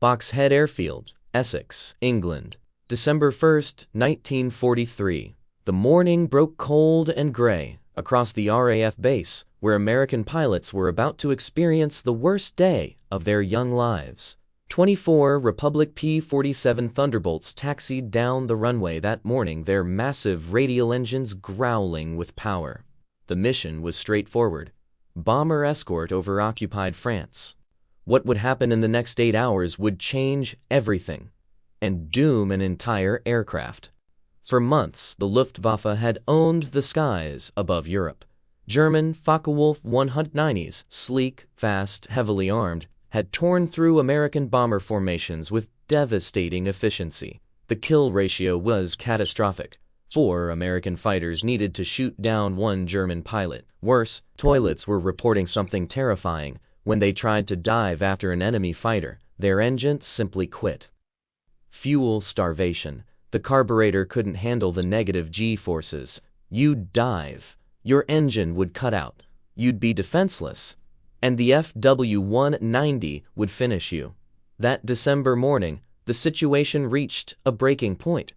Boxhead Airfield, Essex, England, December 1st, 1943. The morning broke cold and gray across the RAF base, where American pilots were about to experience the worst day of their young lives. 24 Republic P-47 Thunderbolts taxied down the runway that morning, their massive radial engines growling with power. The mission was straightforward: bomber escort over occupied France. What would happen in the next 8 hours would change everything and doom an entire aircraft. For months, the Luftwaffe had owned the skies above Europe. German Focke-Wulf 190s, sleek, fast, heavily armed, had torn through American bomber formations with devastating efficiency. The kill ratio was catastrophic. 4 American fighters needed to shoot down 1 German pilot. Worse, toilets were reporting something terrifying. When they tried to dive after an enemy fighter, their engines simply quit. Fuel starvation. The carburetor couldn't handle the negative G-forces. You'd dive. Your engine would cut out. You'd be defenseless. And the FW-190 would finish you. That December morning, the situation reached a breaking point.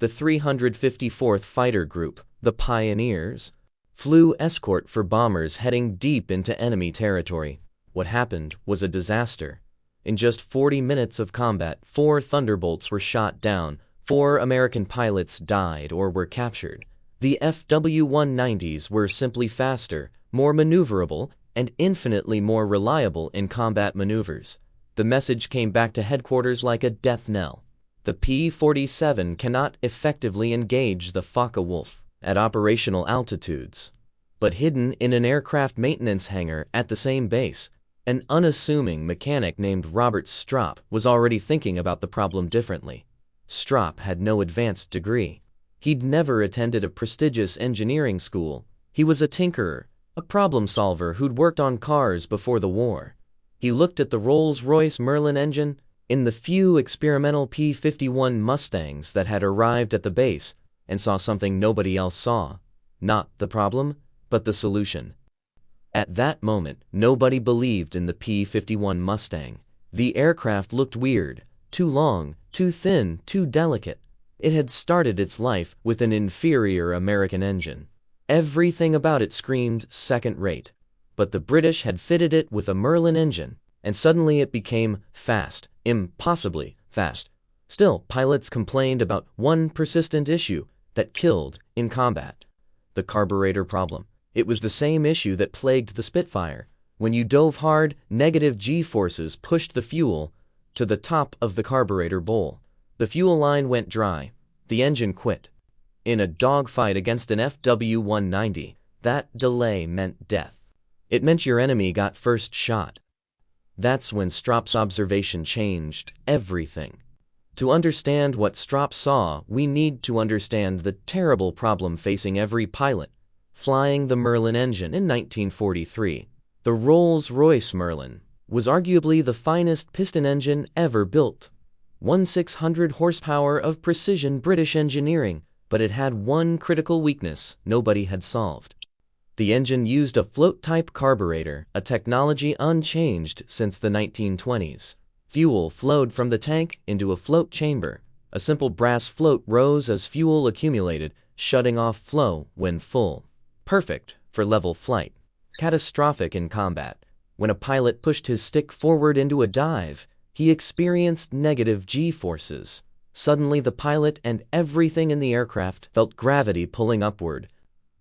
The 354th Fighter Group, the Pioneers, flew escort for bombers heading deep into enemy territory. What happened was a disaster. In just 40 minutes of combat, 4 Thunderbolts were shot down. 4 American pilots died or were captured. The FW-190s were simply faster, more maneuverable, and infinitely more reliable in combat maneuvers. The message came back to headquarters like a death knell. The P-47 cannot effectively engage the Focke-Wulf at operational altitudes. But hidden in an aircraft maintenance hangar at the same base, an unassuming mechanic named Robert Stropp was already thinking about the problem differently. Stropp had no advanced degree. He'd never attended a prestigious engineering school. He was a tinkerer, a problem solver who'd worked on cars before the war. He looked at the Rolls-Royce Merlin engine in the few experimental P-51 Mustangs that had arrived at the base and saw something nobody else saw. Not the problem, but the solution. At that moment, nobody believed in the P-51 Mustang. The aircraft looked weird, too long, too thin, too delicate. It had started its life with an inferior American engine. Everything about it screamed second-rate. But the British had fitted it with a Merlin engine, and suddenly it became fast, impossibly fast. Still, pilots complained about one persistent issue that killed in combat: the carburetor problem. It was the same issue that plagued the Spitfire. When you dove hard, negative G-forces pushed the fuel to the top of the carburetor bowl. The fuel line went dry. The engine quit. In a dogfight against an FW-190, that delay meant death. It meant your enemy got first shot. That's when Stropp's observation changed everything. To understand what Stropp saw, we need to understand the terrible problem facing every pilot flying the Merlin engine in 1943. The Rolls-Royce Merlin was arguably the finest piston engine ever built. 1,600 horsepower of precision British engineering, but it had one critical weakness nobody had solved. The engine used a float-type carburetor, a technology unchanged since the 1920s. Fuel flowed from the tank into a float chamber. A simple brass float rose as fuel accumulated, shutting off flow when full. Perfect for level flight. Catastrophic in combat. When a pilot pushed his stick forward into a dive, he experienced negative G-forces. Suddenly the pilot and everything in the aircraft felt gravity pulling upward.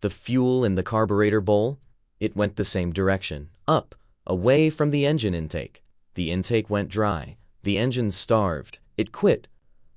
The fuel in the carburetor bowl? It went the same direction, up, away from the engine intake. The intake went dry. The engine starved. It quit.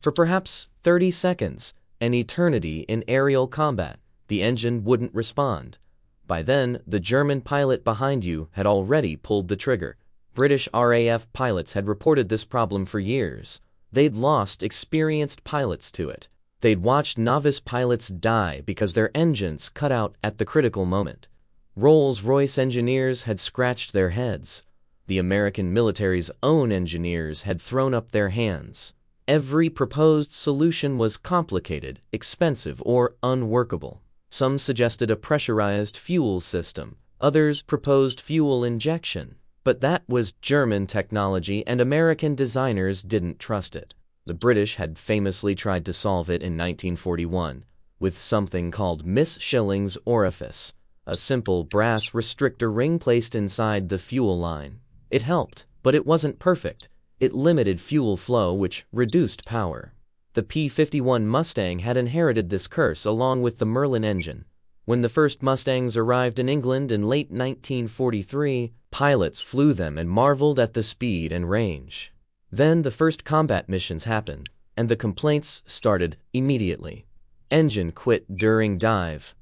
For perhaps 30 seconds, an eternity in aerial combat, the engine wouldn't respond. By then, the German pilot behind you had already pulled the trigger. British RAF pilots had reported this problem for years. They'd lost experienced pilots to it. They'd watched novice pilots die because their engines cut out at the critical moment. Rolls-Royce engineers had scratched their heads. The American military's own engineers had thrown up their hands. Every proposed solution was complicated, expensive, or unworkable. Some suggested a pressurized fuel system. Others proposed fuel injection. But that was German technology, and American designers didn't trust it. The British had famously tried to solve it in 1941 with something called Miss Schilling's orifice, a simple brass restrictor ring placed inside the fuel line. It helped, but it wasn't perfect. It limited fuel flow, which reduced power. The P-51 Mustang had inherited this curse along with the Merlin engine. When the first Mustangs arrived in England in late 1943, pilots flew them and marveled at the speed and range. Then the first combat missions happened, and the complaints started immediately. Engine quit during dive.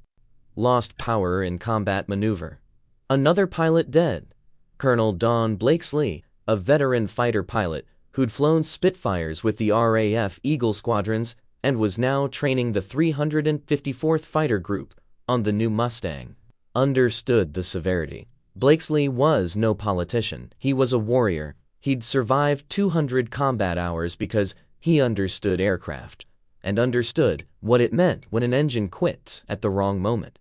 Lost power in combat maneuver. Another pilot dead. Colonel Don Blakesley, a veteran fighter pilot who'd flown Spitfires with the RAF Eagle squadrons and was now training the 354th Fighter Group on the new Mustang, understood the severity. Blakesley was no politician. He was a warrior. He'd survived 200 combat hours because he understood aircraft and understood what it meant when an engine quit at the wrong moment.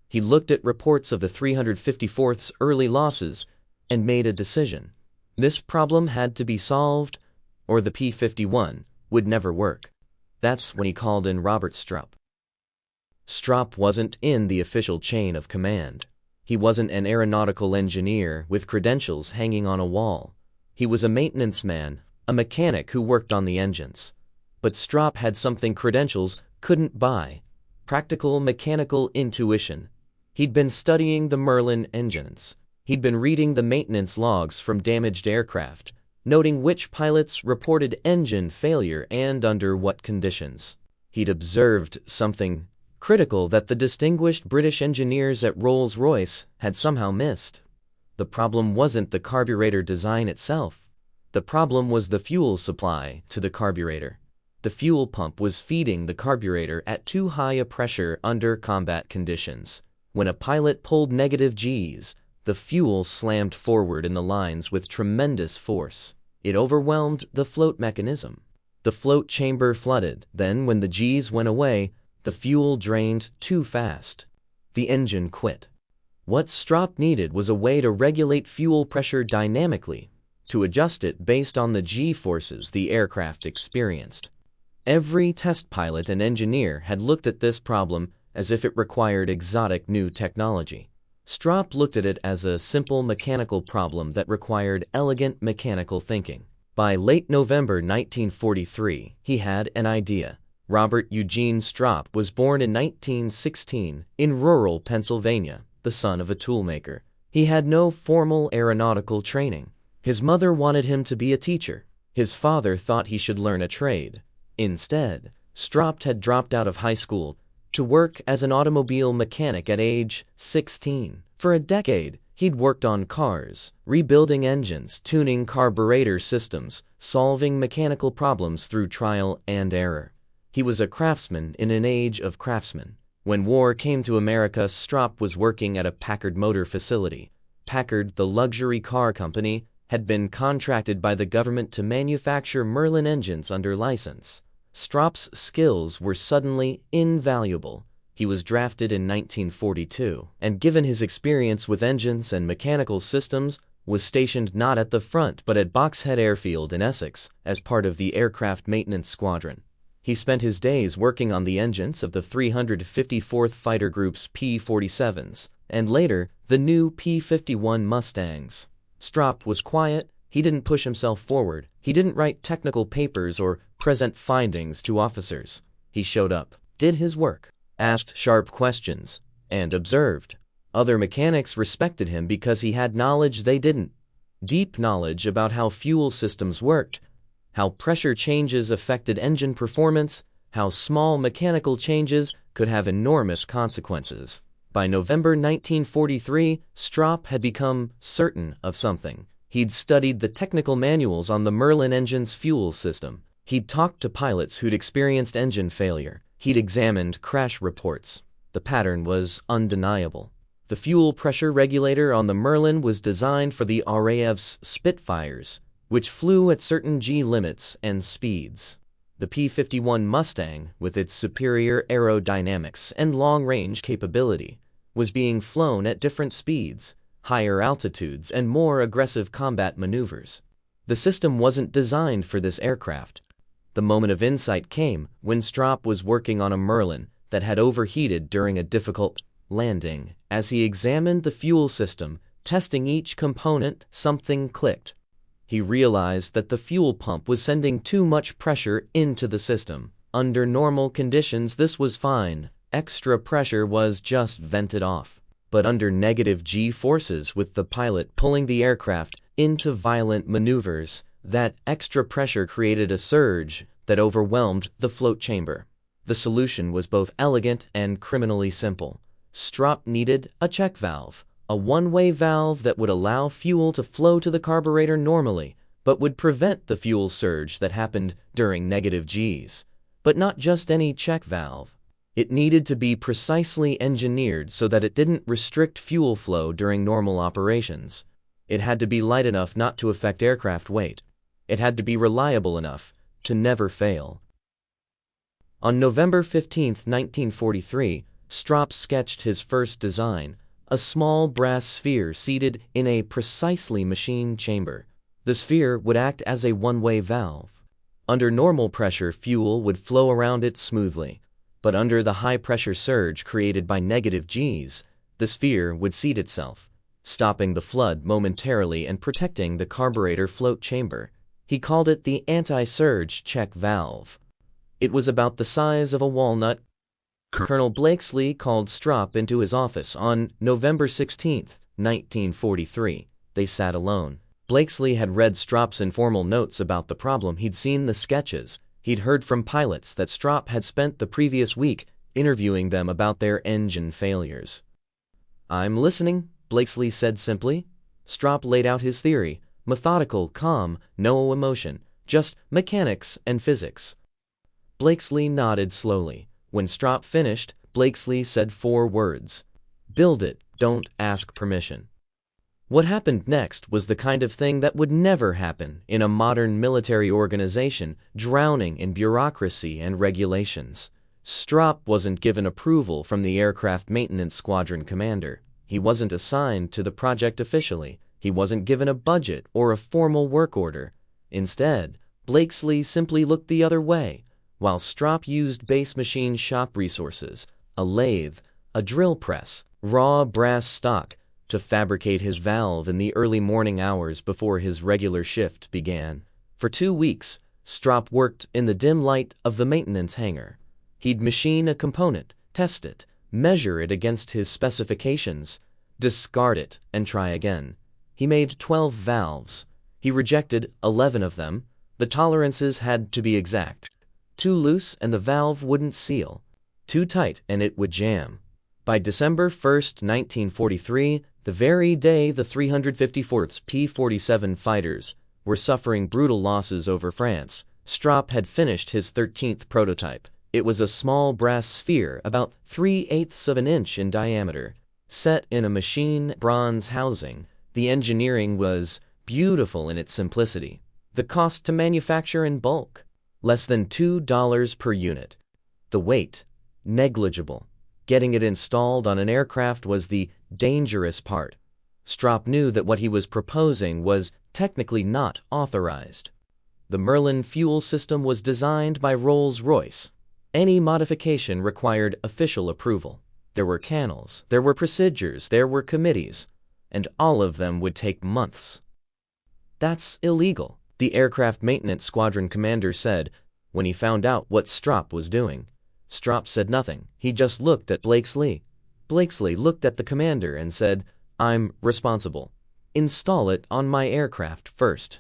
He looked at reports of the 354th's early losses and made a decision. This problem had to be solved, or the P-51 would never work. That's when he called in Robert Stropp. Stropp wasn't in the official chain of command. He wasn't an aeronautical engineer with credentials hanging on a wall. He was a maintenance man, a mechanic who worked on the engines. But Stropp had something credentials couldn't buy: practical mechanical intuition. He'd been studying the Merlin engines. He'd been reading the maintenance logs from damaged aircraft, noting which pilots reported engine failure and under what conditions. He'd observed something critical that the distinguished British engineers at Rolls-Royce had somehow missed. The problem wasn't the carburetor design itself. The problem was the fuel supply to the carburetor. The fuel pump was feeding the carburetor at too high a pressure under combat conditions. When a pilot pulled negative Gs, the fuel slammed forward in the lines with tremendous force. It overwhelmed the float mechanism. The float chamber flooded. Then, when the Gs went away, the fuel drained too fast. The engine quit. What Stropp needed was a way to regulate fuel pressure dynamically, to adjust it based on the G-forces the aircraft experienced. Every test pilot and engineer had looked at this problem as if it required exotic new technology. Stropp looked at it as a simple mechanical problem that required elegant mechanical thinking. By late November 1943, he had an idea. Robert Eugene Stropp was born in 1916 in rural Pennsylvania, the son of a toolmaker. He had no formal aeronautical training. His mother wanted him to be a teacher. His father thought he should learn a trade. Instead, Stropp had dropped out of high school to work as an automobile mechanic at age 16. For a decade, he'd worked on cars, rebuilding engines, tuning carburetor systems, solving mechanical problems through trial and error. He was a craftsman in an age of craftsmen. When war came to America, Stropp was working at a Packard motor facility. Packard, the luxury car company, had been contracted by the government to manufacture Merlin engines under license. Stropp's skills were suddenly invaluable. He was drafted in 1942, and given his experience with engines and mechanical systems, was stationed not at the front but at Boxhead Airfield in Essex as part of the aircraft maintenance squadron. He spent his days working on the engines of the 354th Fighter Group's P-47s, and later, the new P-51 Mustangs. Stropp was quiet. He didn't push himself forward. He didn't write technical papers or present findings to officers. He showed up, did his work, asked sharp questions, and observed. Other mechanics respected him because he had knowledge they didn't. Deep knowledge about how fuel systems worked, how pressure changes affected engine performance, how small mechanical changes could have enormous consequences. By November 1943, Stropp had become certain of something. He'd studied the technical manuals on the Merlin engine's fuel system. He'd talked to pilots who'd experienced engine failure. He'd examined crash reports. The pattern was undeniable. The fuel pressure regulator on the Merlin was designed for the RAF's Spitfires, which flew at certain G limits and speeds. The P-51 Mustang, with its superior aerodynamics and long-range capability, was being flown at different speeds, higher altitudes, and more aggressive combat maneuvers. The system wasn't designed for this aircraft. The moment of insight came when Stropp was working on a Merlin that had overheated during a difficult landing. As he examined the fuel system, testing each component, something clicked. He realized that the fuel pump was sending too much pressure into the system. Under normal conditions, this was fine. Extra pressure was just vented off. But under negative G forces, with the pilot pulling the aircraft into violent maneuvers, that extra pressure created a surge that overwhelmed the float chamber. The solution was both elegant and criminally simple. Stropp needed a check valve, a one-way valve that would allow fuel to flow to the carburetor normally, but would prevent the fuel surge that happened during negative Gs. But not just any check valve. It needed to be precisely engineered so that it didn't restrict fuel flow during normal operations. It had to be light enough not to affect aircraft weight. It had to be reliable enough to never fail. On November 15, 1943, Stropp sketched his first design, a small brass sphere seated in a precisely machined chamber. The sphere would act as a one-way valve. Under normal pressure, fuel would flow around it smoothly. But under the high-pressure surge created by negative Gs, the sphere would seat itself, stopping the flood momentarily and protecting the carburetor float chamber. He called it the anti-surge check valve. It was about the size of a walnut. Colonel Blakesley called Stropp into his office on November 16, 1943. They sat alone. Blakesley had read Stropp's informal notes about the problem. He'd seen the sketches. He'd heard from pilots that Stropp had spent the previous week interviewing them about their engine failures. "I'm listening," Blakesley said simply. Stropp laid out his theory, methodical, calm, no emotion, just mechanics and physics. Blakesley nodded slowly. When Stropp finished, Blakesley said 4 words. "Build it, don't ask permission." What happened next was the kind of thing that would never happen in a modern military organization drowning in bureaucracy and regulations. Stropp wasn't given approval from the aircraft maintenance squadron commander. He wasn't assigned to the project officially. He wasn't given a budget or a formal work order. Instead, Blakesley simply looked the other way, while Stropp used base machine shop resources, a lathe, a drill press, raw brass stock, to fabricate his valve in the early morning hours before his regular shift began. For 2 weeks, Stropp worked in the dim light of the maintenance hangar. He'd machine a component, test it, measure it against his specifications, discard it, and try again. He made 12 valves. He rejected 11 of them. The tolerances had to be exact. Too loose and the valve wouldn't seal. Too tight and it would jam. By December 1, 1943, the very day the 354th P-47 fighters were suffering brutal losses over France, Stropp had finished his 13th prototype. It was a small brass sphere about 3/8 of an inch in diameter, set in a machine bronze housing. The engineering was beautiful in its simplicity. The cost to manufacture in bulk, less than $2 per unit. The weight, negligible. Getting it installed on an aircraft was the dangerous part. Stropp knew that what he was proposing was technically not authorized. The Merlin fuel system was designed by Rolls-Royce. Any modification required official approval. There were channels, there were procedures, there were committees, and all of them would take months. "That's illegal," the aircraft maintenance squadron commander said when he found out what Stropp was doing. Stropp said nothing. He just looked at Blakesley. Blakesley looked at the commander and said, "I'm responsible. Install it on my aircraft first."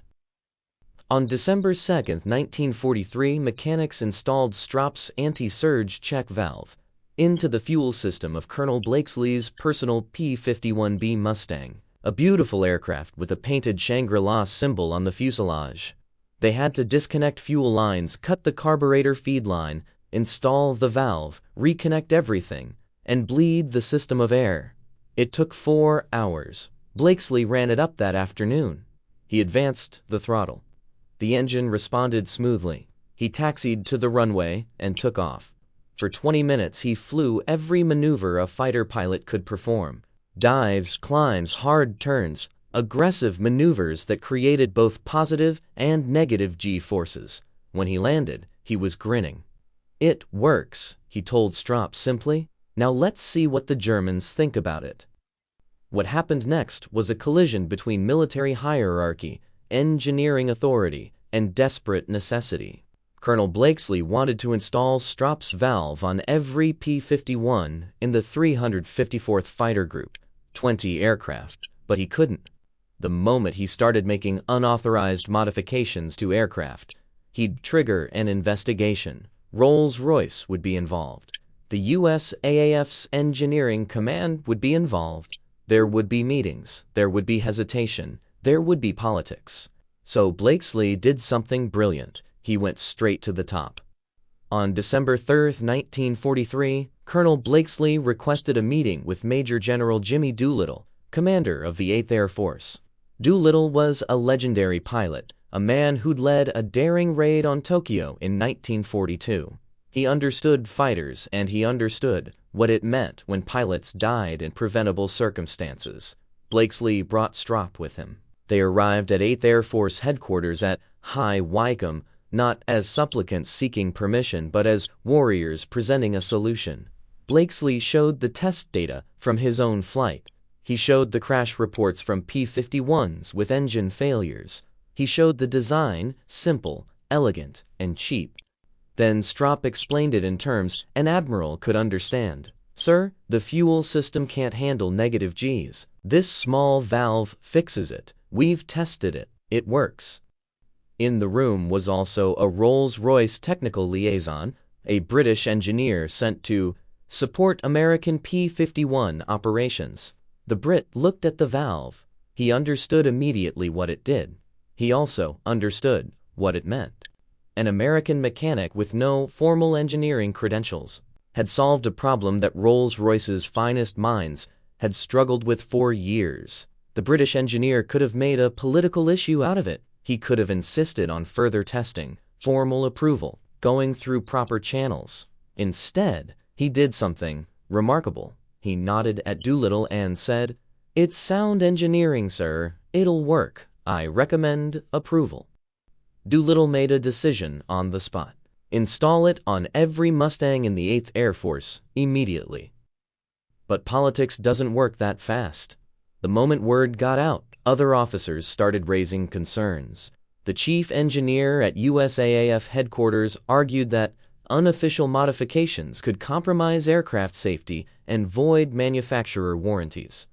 On December 2, 1943, mechanics installed Stropp's anti-surge check valve into the fuel system of Colonel Blakesley's personal P-51 Mustang, a beautiful aircraft with a painted Shangri-La symbol on the fuselage. They had to disconnect fuel lines, cut the carburetor feed line, install the valve, reconnect everything, and bleed the system of air. It took 4 hours. Blakesley ran it up that afternoon. He advanced the throttle. The engine responded smoothly. He taxied to the runway and took off. For 20 minutes he flew every maneuver a fighter pilot could perform. Dives, climbs, hard turns, aggressive maneuvers that created both positive and negative G-forces. When he landed, he was grinning. "It works," he told Stropp simply. "Now let's see what the Germans think about it." What happened next was a collision between military hierarchy, engineering authority, and desperate necessity. Colonel Blakesley wanted to install Stropp's valve on every P-51 in the 354th Fighter Group, 20 aircraft, but he couldn't. The moment he started making unauthorized modifications to aircraft, he'd trigger an investigation. Rolls-Royce would be involved. The USAAF's engineering command would be involved. There would be meetings. There would be hesitation. There would be politics. So Blakesley did something brilliant. He went straight to the top. On December 3, 1943, Colonel Blakesley requested a meeting with Major General Jimmy Doolittle, commander of the 8th Air Force. Doolittle was a legendary pilot, a man who'd led a daring raid on Tokyo in 1942. He understood fighters, and he understood what it meant when pilots died in preventable circumstances. Blakesley brought Stropp with him. They arrived at 8th Air Force headquarters at High Wycombe, not as supplicants seeking permission, but as warriors presenting a solution. Blakesley showed the test data from his own flight. He showed the crash reports from P-51s with engine failures. He showed the design, simple, elegant, and cheap. Then Stropp explained it in terms an admiral could understand. "Sir, the fuel system can't handle negative Gs. This small valve fixes it. We've tested it. It works." In the room was also a Rolls-Royce technical liaison, a British engineer sent to support American P-51 operations. The Brit looked at the valve. He understood immediately what it did. He also understood what it meant. An American mechanic with no formal engineering credentials had solved a problem that Rolls-Royce's finest minds had struggled with for years. The British engineer could have made a political issue out of it. He could have insisted on further testing, formal approval, going through proper channels. Instead, he did something remarkable. He nodded at Doolittle and said, "It's sound engineering, sir. It'll work. I recommend approval." Doolittle made a decision on the spot. Install it on every Mustang in the 8th Air Force immediately. But politics doesn't work that fast. The moment word got out, other officers started raising concerns. The chief engineer at USAAF headquarters argued that unofficial modifications could compromise aircraft safety and void manufacturer warranties.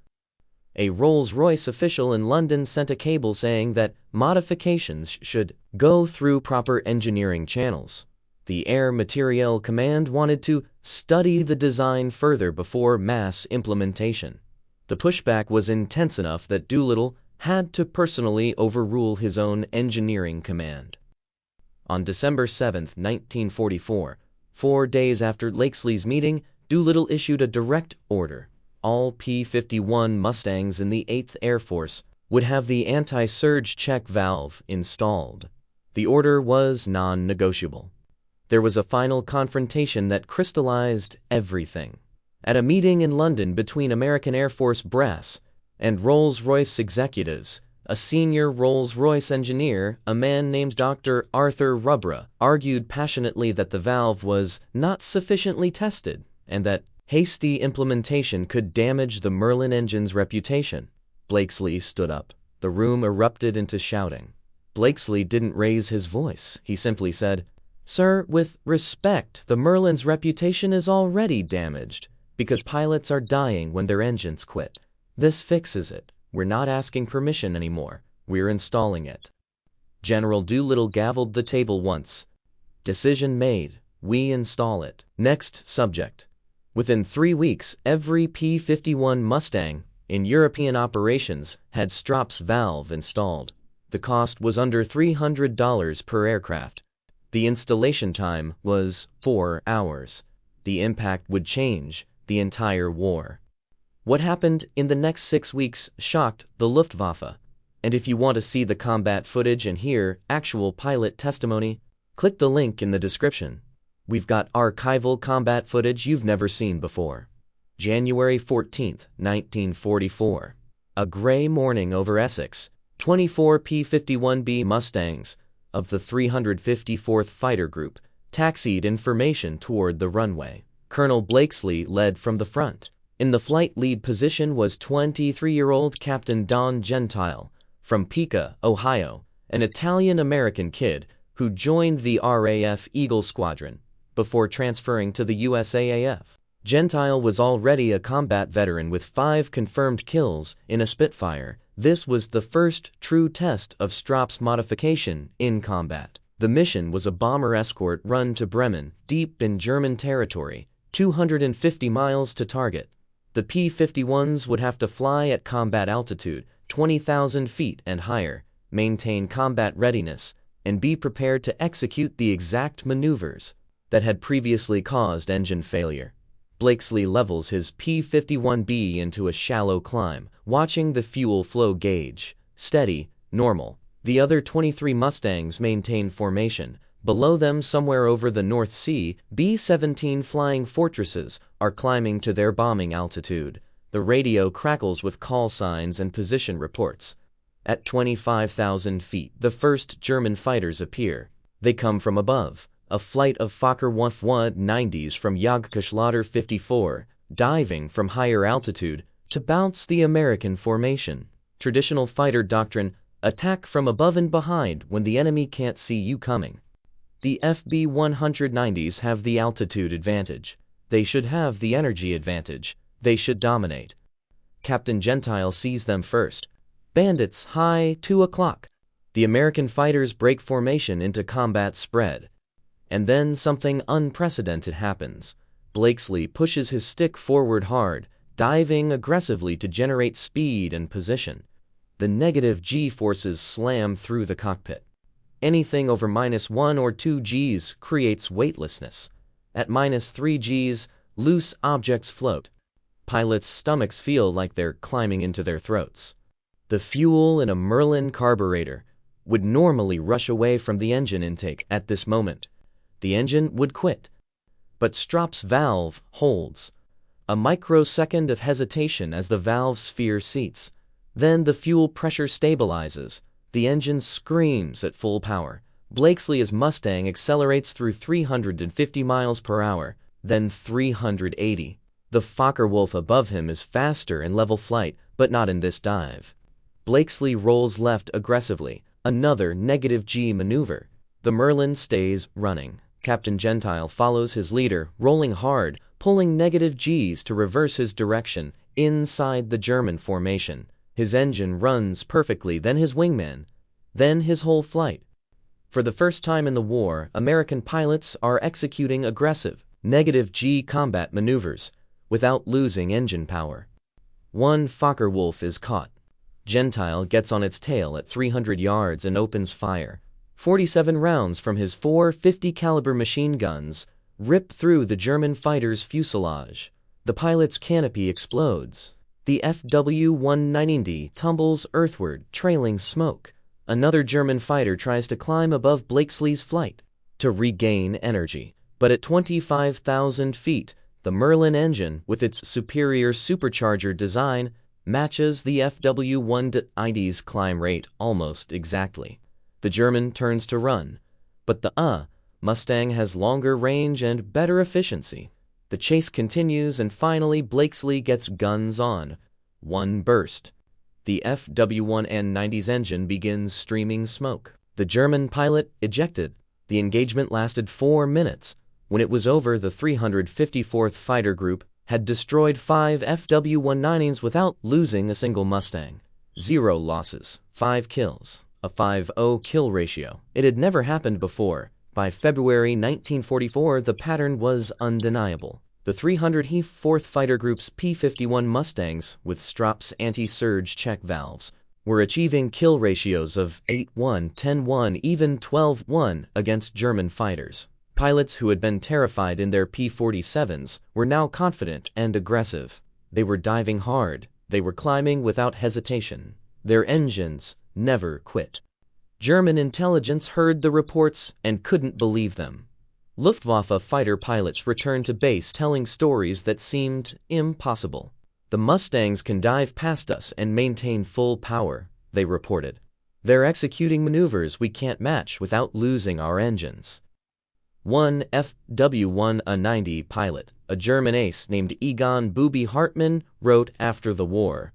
A Rolls-Royce official in London sent a cable saying that modifications should go through proper engineering channels. The Air Materiel Command wanted to study the design further before mass implementation. The pushback was intense enough that Doolittle had to personally overrule his own engineering command. On December 7, 1944, 4 days after Blakesley's meeting, Doolittle issued a direct order. All P-51 Mustangs in the 8th Air Force would have the anti-surge check valve installed. The order was non-negotiable. There was a final confrontation that crystallized everything. At a meeting in London between American Air Force brass and Rolls-Royce executives, a senior Rolls-Royce engineer, a man named Dr. Arthur Rubra, argued passionately that the valve was not sufficiently tested and that hasty implementation could damage the Merlin engine's reputation. Blakesley stood up. The room erupted into shouting. Blakesley didn't raise his voice. He simply said, "Sir, with respect, the Merlin's reputation is already damaged because pilots are dying when their engines quit. This fixes it. We're not asking permission anymore. We're installing it." General Doolittle gavelled the table once. "Decision made. We install it." Next subject. Within 3 weeks, every P-51 Mustang in European operations had Stropp's valve installed. The cost was under $300 per aircraft. The installation time was 4 hours. The impact would change the entire war. What happened in the next 6 weeks shocked the Luftwaffe. And if you want to see the combat footage and hear actual pilot testimony, click the link in the description. We've got archival combat footage you've never seen before. January 14, 1944. A gray morning over Essex. 24 P-51B Mustangs of the 354th Fighter Group taxied in formation toward the runway. Colonel Blakesley led from the front. In the flight lead position was 23-year-old Captain Don Gentile from Piqua, Ohio, an Italian-American kid who joined the RAF Eagle Squadron before transferring to the USAAF. Gentile was already a combat veteran with 5 confirmed kills in a Spitfire. This was the first true test of Stropp's modification in combat. The mission was a bomber escort run to Bremen, deep in German territory, 250 miles to target. The P-51s would have to fly at combat altitude, 20,000 feet and higher, maintain combat readiness, and be prepared to execute the exact maneuvers that had previously caused engine failure. Blakesley levels his P-51B into a shallow climb, watching the fuel flow gauge. Steady, normal. The other 23 Mustangs maintain formation. Below them, somewhere over the North Sea, B-17 Flying Fortresses are climbing to their bombing altitude. The radio crackles with call signs and position reports. At 25,000 feet, the first German fighters appear. They come from above. A flight of Fokker 190s from Jagdgeschwader 54, diving from higher altitude to bounce the American formation. Traditional fighter doctrine: attack from above and behind when the enemy can't see you coming. The FB-190s have the altitude advantage. They should have the energy advantage. They should dominate. Captain Gentile sees them first. Bandits, high 2 o'clock. The American fighters break formation into combat spread. And then something unprecedented happens. Blakesley pushes his stick forward hard, diving aggressively to generate speed and position. The negative G forces slam through the cockpit. Anything over -1 or 2 Gs creates weightlessness. At -3 Gs, loose objects float. Pilots' stomachs feel like they're climbing into their throats. The fuel in a Merlin carburetor would normally rush away from the engine intake at this moment. The engine would quit. But Stropp's valve holds. A microsecond of hesitation as the valve sphere seats. Then the fuel pressure stabilizes. The engine screams at full power. Blakesley's Mustang accelerates through 350 miles per hour, then 380. The Fokker-Wulf above him is faster in level flight, but not in this dive. Blakesley rolls left aggressively, another negative G maneuver. The Merlin stays running. Captain Gentile follows his leader, rolling hard, pulling negative Gs to reverse his direction inside the German formation. His engine runs perfectly, then his wingman, then his whole flight. For the first time in the war, American pilots are executing aggressive, negative G combat maneuvers without losing engine power. One Fokker-Wulf is caught. Gentile gets on its tail at 300 yards and opens fire. 47 rounds from his 450 caliber machine guns rip through the German fighter's fuselage. The pilot's canopy explodes. The FW-190 tumbles earthward, trailing smoke. Another German fighter tries to climb above Blakesley's flight to regain energy. But at 25,000 feet, the Merlin engine, with its superior supercharger design, matches the FW-190's climb rate almost exactly. The German turns to run, but the Mustang has longer range and better efficiency. The chase continues, and finally Blakesley gets guns on. One burst. The FW-190's engine begins streaming smoke. The German pilot ejected. The engagement lasted 4 minutes. When it was over, the 354th Fighter Group had destroyed 5 FW-190s without losing a single Mustang. 0 losses, 5 kills. A 5-0 kill ratio. It had never happened before. By February 1944, the pattern was undeniable. The 304th Fighter Group's P-51 Mustangs, with Stropp's anti-surge check valves, were achieving kill ratios of 8-1, 10-1, even 12-1 against German fighters. Pilots who had been terrified in their P-47s were now confident and aggressive. They were diving hard. They were climbing without hesitation. Their engines never quit. German intelligence heard the reports and couldn't believe them. Luftwaffe fighter pilots returned to base telling stories that seemed impossible. "The Mustangs can dive past us and maintain full power," they reported. "They're executing maneuvers we can't match without losing our engines." One F-190 pilot, a German ace named Egon Booby Hartmann, wrote after the war,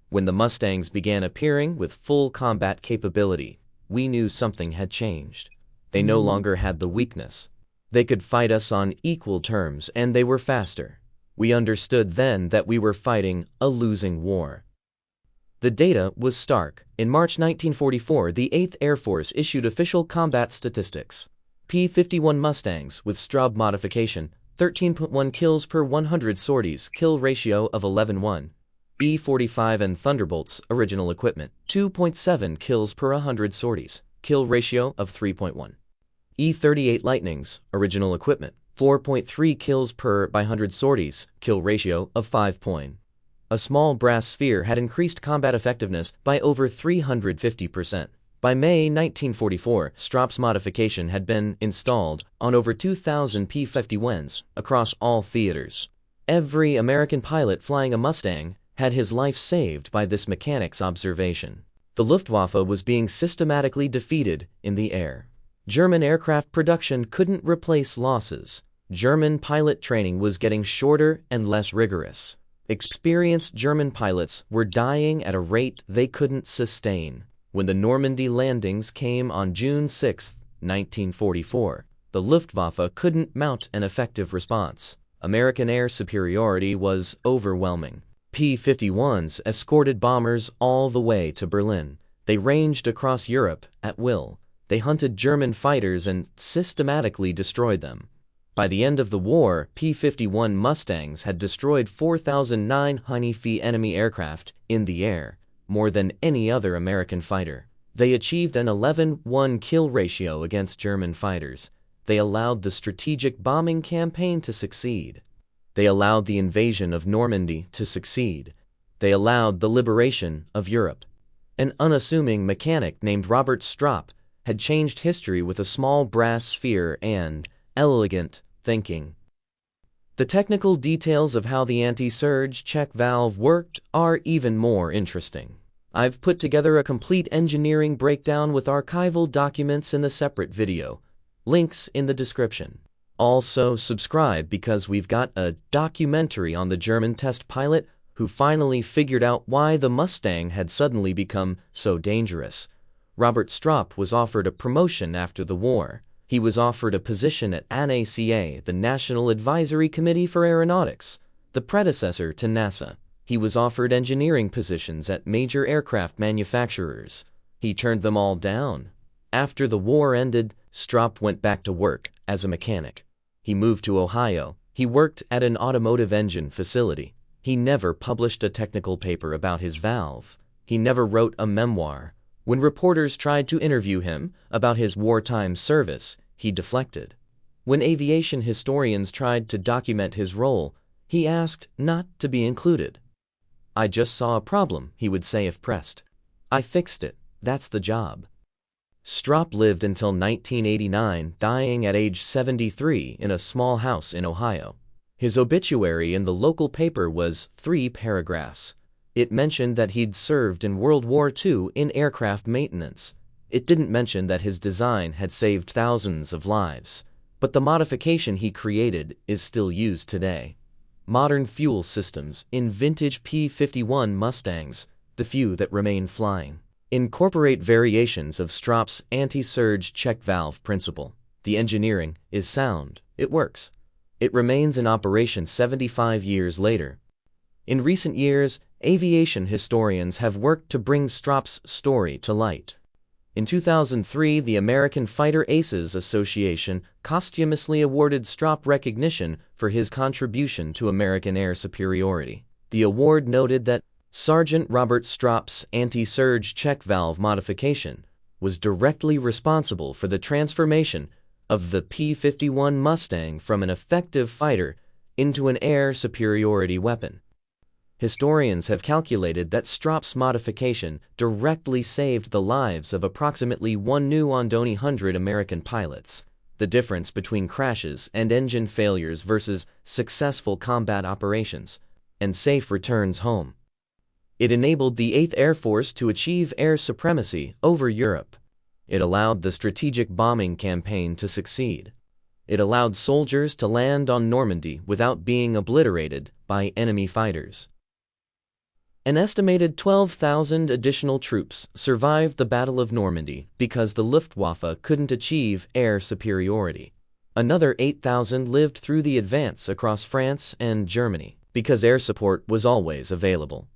"When the Mustangs began appearing with full combat capability, we knew something had changed. They no longer had the weakness. They could fight us on equal terms, and they were faster. We understood then that we were fighting a losing war." The data was stark. In March 1944, the 8th Air Force issued official combat statistics. P-51 Mustangs with Stropp modification, 13.1 kills per 100 sorties, kill ratio of 11:1. E-45 and Thunderbolts, original equipment, 2.7 kills per 100 sorties, kill ratio of 3.1. E-38 Lightnings, original equipment, 4.3 kills per by 100 sorties, kill ratio of 5. A small brass sphere had increased combat effectiveness by over 350%. By May 1944, Stropp's modification had been installed on over 2,000 P-51s across all theaters. Every American pilot flying a Mustang had his life saved by this mechanic's observation. The Luftwaffe was being systematically defeated in the air. German aircraft production couldn't replace losses. German pilot training was getting shorter and less rigorous. Experienced German pilots were dying at a rate they couldn't sustain. When the Normandy landings came on June 6, 1944, the Luftwaffe couldn't mount an effective response. American air superiority was overwhelming. P-51s escorted bombers all the way to Berlin. They ranged across Europe at will. They hunted German fighters and systematically destroyed them. By the end of the war, P-51 Mustangs had destroyed 4,900 enemy aircraft in the air, more than any other American fighter. They achieved an 11:1 kill ratio against German fighters. They allowed the strategic bombing campaign to succeed. They allowed the invasion of Normandy to succeed. They allowed the liberation of Europe. An unassuming mechanic named Robert Stropp had changed history with a small brass sphere and elegant thinking. The technical details of how the anti-surge check valve worked are even more interesting. I've put together a complete engineering breakdown with archival documents in the separate video. Links in the description. Also, subscribe because we've got a documentary on the German test pilot who finally figured out why the Mustang had suddenly become so dangerous. Robert Stropp was offered a promotion after the war. He was offered a position at NACA, the National Advisory Committee for Aeronautics, the predecessor to NASA. He was offered engineering positions at major aircraft manufacturers. He turned them all down. After the war ended, Stropp went back to work as a mechanic. He moved to Ohio. He worked at an automotive engine facility. He never published a technical paper about his valve. He never wrote a memoir. When reporters tried to interview him about his wartime service, he deflected. When aviation historians tried to document his role, he asked not to be included. "I just saw a problem," he would say if pressed. "I fixed it. That's the job." Stropp lived until 1989, dying at age 73 in a small house in Ohio. His obituary in the local paper was 3 paragraphs. It mentioned that he'd served in World War II in aircraft maintenance. It didn't mention that his design had saved thousands of lives. But the modification he created is still used today. Modern fuel systems in vintage P-51 Mustangs, the few that remain flying, incorporate variations of Stropp's anti-surge check valve principle. The engineering is sound. It works. It remains in operation 75 years later. In recent years, aviation historians have worked to bring Stropp's story to light. In 2003, the American Fighter Aces Association posthumously awarded Stropp recognition for his contribution to American air superiority. The award noted that Sergeant Robert Stropp's anti-surge check valve modification was directly responsible for the transformation of the P-51 Mustang from an effective fighter into an air superiority weapon. Historians have calculated that Stropp's modification directly saved the lives of approximately 100 American pilots. the difference between crashes and engine failures versus successful combat operations, and safe returns home. It enabled the 8th Air Force to achieve air supremacy over Europe. It allowed the strategic bombing campaign to succeed. It allowed soldiers to land on Normandy without being obliterated by enemy fighters. An estimated 12,000 additional troops survived the Battle of Normandy because the Luftwaffe couldn't achieve air superiority. Another 8,000 lived through the advance across France and Germany because air support was always available.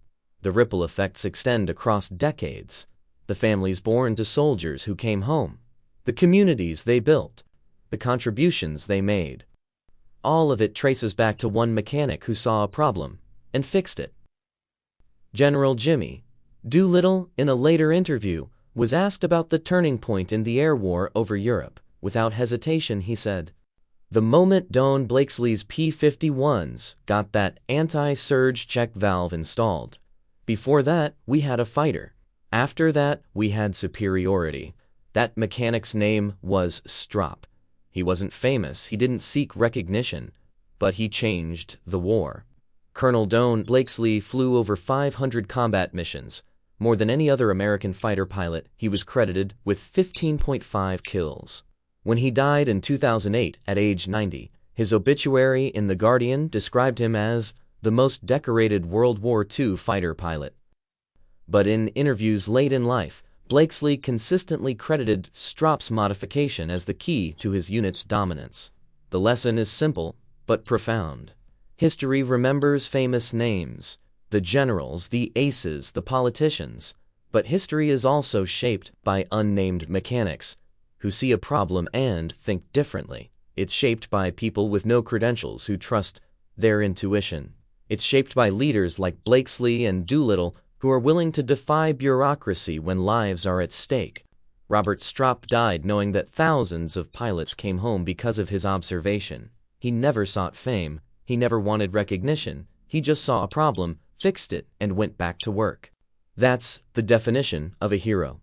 The ripple effects extend across decades. The families born to soldiers who came home, the communities they built, the contributions they made. All of it traces back to one mechanic who saw a problem and fixed it. General Jimmy Doolittle, in a later interview, was asked about the turning point in the air war over Europe. Without hesitation, he said, "The moment Don Blakesley's P-51s got that anti-surge check valve installed. Before that, we had a fighter. After that, we had superiority. That mechanic's name was Stropp. He wasn't famous, he didn't seek recognition, but he changed the war." Colonel Don Blakesley flew over 500 combat missions. More than any other American fighter pilot, he was credited with 15.5 kills. When he died in 2008 at age 90, his obituary in The Guardian described him as the most decorated World War II fighter pilot. But in interviews late in life, Blakesley consistently credited Stropp's modification as the key to his unit's dominance. The lesson is simple, but profound. History remembers famous names, the generals, the aces, the politicians, but history is also shaped by unnamed mechanics who see a problem and think differently. It's shaped by people with no credentials who trust their intuition. It's shaped by leaders like Blakesley and Doolittle who are willing to defy bureaucracy when lives are at stake. Robert Stropp died knowing that thousands of pilots came home because of his observation. He never sought fame. He never wanted recognition. He just saw a problem, fixed it, and went back to work. That's the definition of a hero.